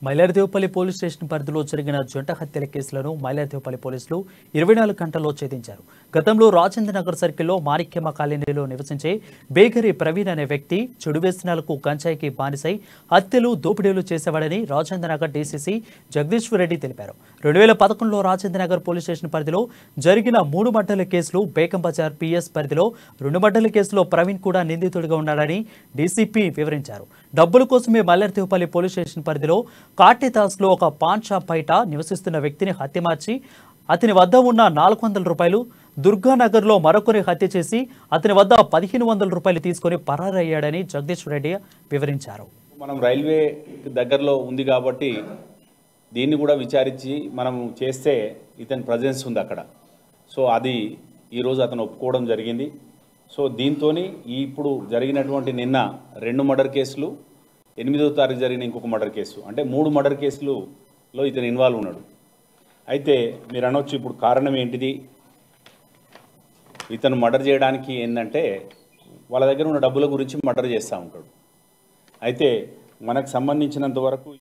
Mailardevpally police station పరిధిలో జరిగిన జంట హత్యల కేసులను మైలార్దేవపల్లి పోలీసులు 24 గంటల్లో ఛేదించారు. గతంలో రాజేంద్ర నగర్ సర్కిల్లో మాణిక్యమ్మ కాలనీలో నివసించే బేకరీ ప్రవీణ్ అనే వ్యక్తి చెడు వ్యసనాలకు గంజాయికి బానిసై హత్యలు, దోపిడీలు చేసేవాడని రాజేంద్ర నగర్ డీసీసీ జగదీశ్వర్ రెడ్డి తెలిపారు. 2011లో రాజేంద్ర నగర్ పోలీస్ స్టేషన్ పరిధిలో జరిగిన 3 మర్డర్ల కేసులు, బేగం బజార్ పిఎస్ పరిధిలో 2 మర్డర్ల కేసులో ప్రవీణ్ కూడా నిందితుడిగా ఉన్నాడని డీసీపీ వివరించారు. డబ్బుల కోసమే మైలార్దేవపల్లి పోలీస్ స్టేషన్ పరిధిలో కాటేదాస్లో ఒక పాన్ షాప్ బయట నివసిస్తున్న వ్యక్తిని హత్యమార్చి అతని వద్ద ఉన్న 400 రూపాయలు, దుర్గానగర్లో మరొకరి హత్య చేసి అతని వద్ద 1500 రూపాయలు తీసుకుని పరారయ్యాడని జగదీశ్వర్ రెడ్డి వివరించారు. మనం రైల్వే దగ్గరలో ఉంది కాబట్టి దీన్ని కూడా విచారించి మనం చేస్తే ఇతని ప్రజెన్స్ ఉంది అక్కడ. సో అది ఈరోజు అతను ఒప్పుకోవడం జరిగింది. సో దీంతో ఇప్పుడు జరిగినటువంటి నిన్న 2 మర్డర్ కేసులు, 8వ తారీఖు జరిగిన ఇంకొక మర్డర్ కేసు, అంటే 3 మర్డర్ కేసులలో ఇతను ఇన్వాల్వ్ ఉన్నాడు. అయితే మీరు అనొచ్చు ఇప్పుడు కారణం ఏంటిది, ఇతను మర్డర్ చేయడానికి ఏంటంటే వాళ్ళ దగ్గర ఉన్న డబ్బుల గురించి మర్డర్ చేస్తూ ఉంటాడు. అయితే మనకు సంబంధించినంత వరకు